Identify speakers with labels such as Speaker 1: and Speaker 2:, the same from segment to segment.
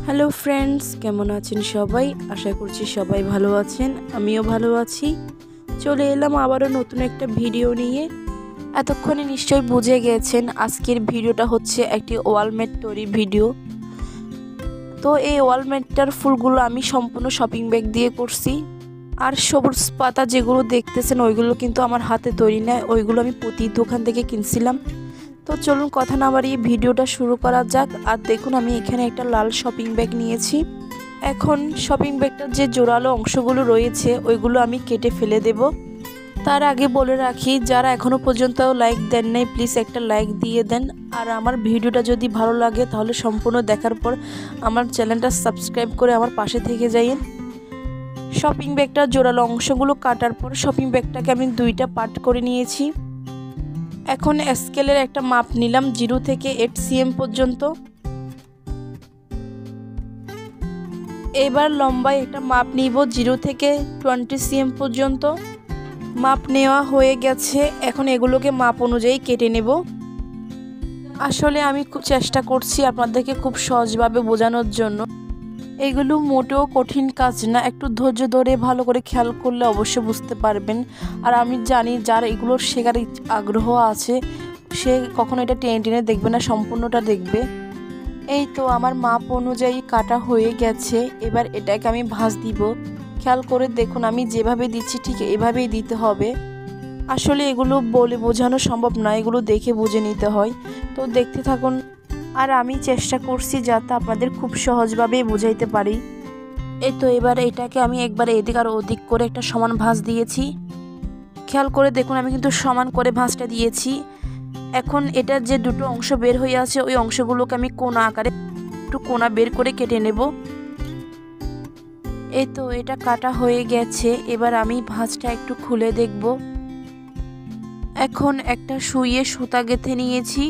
Speaker 1: Hello friends, কেমন আছেন সবাই? আশা করছি সবাই ভালো আছেন, আমিও ভালো আছি। চলে এলাম আবারও নতুন একটা ভিডিও নিয়ে। এতক্ষণে নিশ্চয়ই বুঝে গেছেন আজকের ভিডিওটা হচ্ছে একটি ওয়ালমেট তৈরি ভিডিও। তো এই ওয়ালমেটটার ফুলগুলো আমি সম্পূর্ণ শপিং ব্যাগ দিয়ে করছি। আর সবুজ পাতা যেগুলো দেখতেছেন ওইগুলো কিন্তু আমার হাতে তৈরি নয়, ওইগুলো আমি প্রতি দোকান থেকে কিনছিলাম। তো চলুন কথা না বাড়িয়ে ভিডিওটা শুরু করা যাক। আর দেখুন আমি এখানে একটা লাল শপিং ব্যাগ নিয়েছি। এখন শপিং ব্যাগটার যে জোড়ালো অংশগুলো রয়েছে ওইগুলো আমি কেটে ফেলে দেব। তার আগে বলে রাখি, যারা এখনও পর্যন্ত লাইক দেন নাই প্লিজ একটা লাইক দিয়ে দেন। আর আমার ভিডিওটা যদি ভালো লাগে তাহলে সম্পূর্ণ দেখার পর আমার চ্যানেলটা সাবস্ক্রাইব করে আমার পাশে থেকে যাইয়েন। শপিং ব্যাগটার জোড়ালো অংশগুলো কাটার পর শপিং ব্যাগটাকে আমি দুইটা পার্ট করে নিয়েছি। এখন স্কেলের একটা মাপ নিলাম 0 থেকে 8 cm পর্যন্ত। এবার লম্বায় একটা মাপ নিব 0 থেকে 20 cm পর্যন্ত। মাপ নেওয়া হয়ে গেছে, এখন এগুলোকে মাপ অনুযায়ী কেটে নেব। আসলে আমি খুব চেষ্টা করছি আপনাদেরকে খুব সহজভাবে বোঝানোর জন্য। এগুলো মোটেও কঠিন কাজ না, একটু ধৈর্য ধরে ভালো করে খেয়াল করলে অবশ্যই বুঝতে পারবেন। আর আমি জানি যার এগুলোর শেখার আগ্রহ আছে সে কখনো এটা টেনে টেনে দেখবে না, সম্পূর্ণটা দেখবে। এই তো আমার মাপ অনুযায়ী কাটা হয়ে গেছে। এবার এটাকে আমি ভাঁজ দিব। খেয়াল করে দেখুন আমি যেভাবে দিচ্ছি ঠিক এভাবেই দিতে হবে। আসলে এগুলো বলে বোঝানো সম্ভব না, এগুলো দেখে বুঝে নিতে হয়। তো দেখতে থাকুন, আর আমি চেষ্টা করছি যাতে আপনাদের খুব সহজভাবে বুঝাইতে পারি। এই তো এবার এটাকে আমি একবার এদিক আর ওদিক করে একটা সমান ভাঁজ দিয়েছি। খেয়াল করে দেখুন আমি কিন্তু সমান করে ভাঁজটা দিয়েছি। এখন এটার যে দুটো অংশ বের হয়ে আছে ওই অংশগুলোকে আমি কোণা আকারে একটু কোণা বের করে কেটে নেব। এই তো এটা কাটা হয়ে গেছে। এবার আমি ভাঁজটা একটু খুলে দেখব। এখন একটা সুইয়ে সুতা গেঁথে নিয়েছি।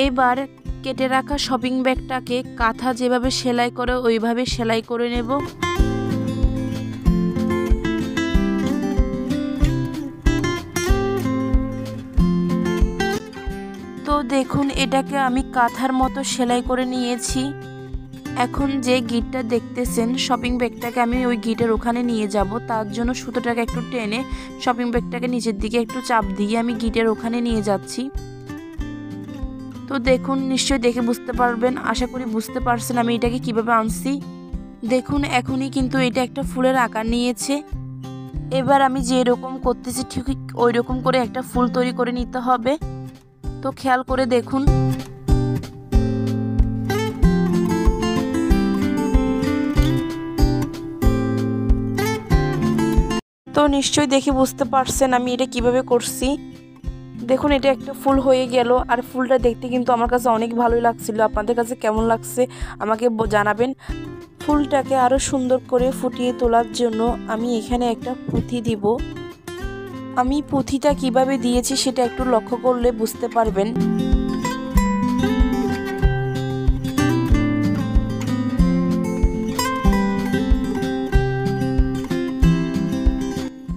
Speaker 1: এবার কেটে রাখা শপিং ব্যাগটাকে কাঁথা যেভাবে সেলাই করে ওইভাবে সেলাই করে নেব। তো দেখুন এটাকে আমি কাঁথার মতো সেলাই করে নিয়েছি। এখন যে গিটটা দেখতেছেন শপিং ব্যাগটাকে আমি ওই গিটের ওখানে নিয়ে যাব। তার জন্য সুতোটাকে একটু টেনে শপিং ব্যাগটাকে নিচের দিকে একটু চাপ দিয়ে আমি গিটের ওখানে নিয়ে যাচ্ছি। তো দেখুন নিশ্চয়ই দেখে বুঝতে পারবেন, আশা করি বুঝতে পারছেন আমি এটাকে কিভাবে আনছি। দেখুন এখনই কিন্তু এটা একটা ফুলের আকার নিয়েছে। এবার আমি যে রকম করতেছি ঠিক ওই রকম করে একটা ফুল তৈরি করে নিতে হবে। তো খেয়াল করে দেখুন। তো নিশ্চয়ই দেখে বুঝতে পারছেন আমি এটা কিভাবে করছি। দেখুন এটা একটা ফুল হয়ে গেল। আর ফুলটা দেখতে কিন্তু আমার কাছে অনেক ভালোই লাগছিল। আপনাদের কাছে কেমন লাগছে আমাকে জানাবেন। ফুলটাকে আরও সুন্দর করে ফুটিয়ে তোলার জন্য আমি এখানে একটা পুঁথি দিব। আমি পুঁথিটা কিভাবে দিয়েছি সেটা একটু লক্ষ্য করলে বুঝতে পারবেন।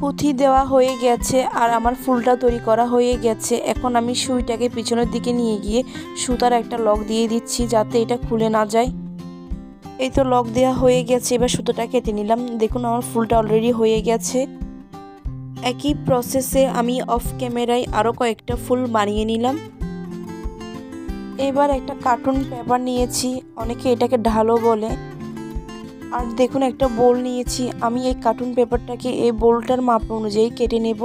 Speaker 1: পুঁথি দেওয়া হয়ে গেছে আর আমার ফুলটা তৈরি করা হয়ে গেছে। এখন আমি সুইটাকে পিছনের দিকে নিয়ে গিয়ে সুতার একটা লক দিয়ে দিচ্ছি যাতে এটা খুলে না যায়। এই তো লক দেওয়া হয়ে গেছে। এবার সুতোটা কেটে নিলাম। দেখুন আমার ফুলটা অলরেডি হয়ে গেছে। একই প্রসেসে আমি অফ ক্যামেরায় আরও কয়েকটা ফুল বানিয়ে নিলাম। এবার একটা কার্টুন পেপার নিয়েছি, অনেকে এটাকে ঢালো বলে। আর দেখুন একটা বোল নিয়েছি। আমি এই কার্টুন পেপারটাকে এই বোলটার মাপ অনুযায়ী কেটে নেব।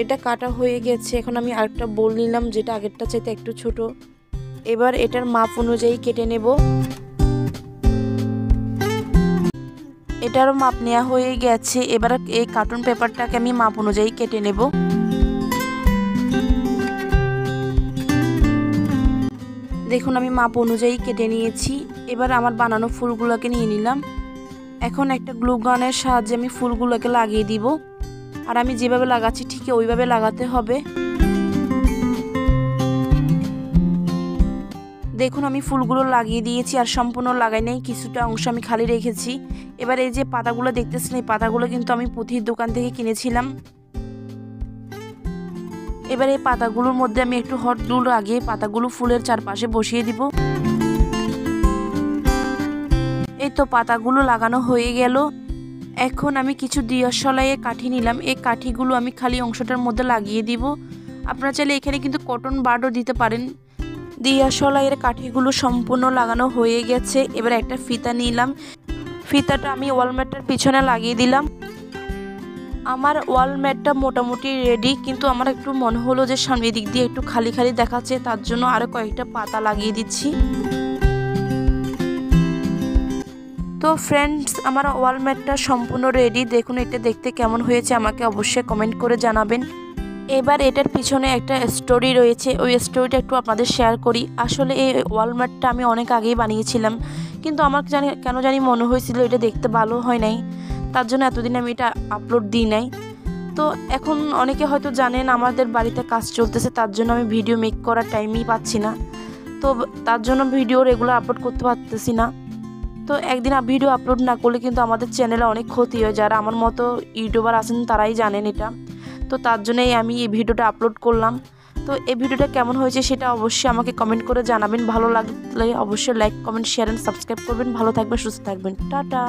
Speaker 1: এটা কাটা হয়ে গেছে। এখন আমি আরেকটা বোল নিলাম যেটা আগেরটা চাইতে একটু ছোট। এবার এটার মাপ অনুযায়ী কেটে নেব। এটারও মাপ নেওয়া হয়ে গেছে। এবার এই কার্টুন পেপারটাকে আমি মাপ অনুযায়ী কেটে নেব। দেখুন আমি মাপ অনুযায়ী কেটে নিয়েছি। এবার আমার বানানো ফুলগুলোকে নিয়ে নিলাম। এখন একটা গ্লু গানের সাহায্যে আমি ফুলগুলোকে লাগিয়ে দিব। আর আমি যেভাবে লাগাচ্ছি ঠিক ওইভাবে লাগাতে হবে। দেখুন আমি ফুলগুলো লাগিয়ে দিয়েছি আর সম্পূর্ণ লাগাই নাই, কিছুটা অংশ আমি খালি রেখেছি। এবার এই যে পাতাগুলো দেখতেছেন এই পাতাগুলো কিন্তু আমি পুঁথির দোকান থেকে কিনেছিলাম। এবার এই পাতাগুলোর মধ্যে আমি একটু হট গ্লু লাগিয়ে পাতাগুলো ফুলের চারপাশে বসিয়ে দিব। এই তো পাতাগুলো লাগানো হয়ে গেল। এখন আমি কিছু দিয়াশলাইয়ের কাঠি নিলাম। এই কাঠিগুলো আমি খালি অংশটার মধ্যে লাগিয়ে দিব। আপনারা চাইলে এখানে কিন্তু কটন বাডও দিতে পারেন। দিয়াশলাইয়ের কাঠিগুলো সম্পূর্ণ লাগানো হয়ে গেছে। এবার একটা ফিতা নিলাম, ফিতাটা আমি ওয়ালম্যাটটার পিছনে লাগিয়ে দিলাম। আমার ওয়ালম্যাটটা মোটামুটি রেডি, কিন্তু আমার একটু মনে হলো যে সামনের দিক দিয়ে একটু খালি খালি দেখাচ্ছে, তার জন্য আরও কয়েকটা পাতা লাগিয়ে দিচ্ছি। তো ফ্রেন্ডস, আমার ওয়ালম্যাটটা সম্পূর্ণ রেডি। দেখুন এটা দেখতে কেমন হয়েছে আমাকে অবশ্যই কমেন্ট করে জানাবেন। এবার এটার পিছনে একটা স্টোরি রয়েছে, ওই স্টোরিটা একটু আপনাদের শেয়ার করি। আসলে এই ওয়ালম্যাটটা আমি অনেক আগেই বানিয়েছিলাম, কিন্তু আমার কেন জানি মনে হয়েছিল এটা দেখতে ভালো হয় নাই, তার জন্য এতদিন আমি এটা আপলোড দিই নাই। তো এখন অনেকে হয়তো জানেন আমাদের বাড়িতে কাজ চলতেছে, তার জন্য আমি ভিডিও মেক করার টাইমই পাচ্ছি না। তো তার জন্য ভিডিও রেগুলার আপলোড করতে পারতেছি না। তো একদিন ভিডিও আপলোড না করলে কিন্তু আমাদের চ্যানেলে অনেক ক্ষতি হয়। যারা আমার মতো ইউটিউবার আছেন তারাই জানেন এটা। তো তার জন্যই আমি এই ভিডিওটা আপলোড করলাম। তো এই ভিডিওটা কেমন হয়েছে সেটা অবশ্যই আমাকে কমেন্ট করে জানাবেন। ভালো লাগলে অবশ্যই like, comment, share and subscribe করবেন। ভালো থাকবেন, সুস্থ থাকবেন। টাটা।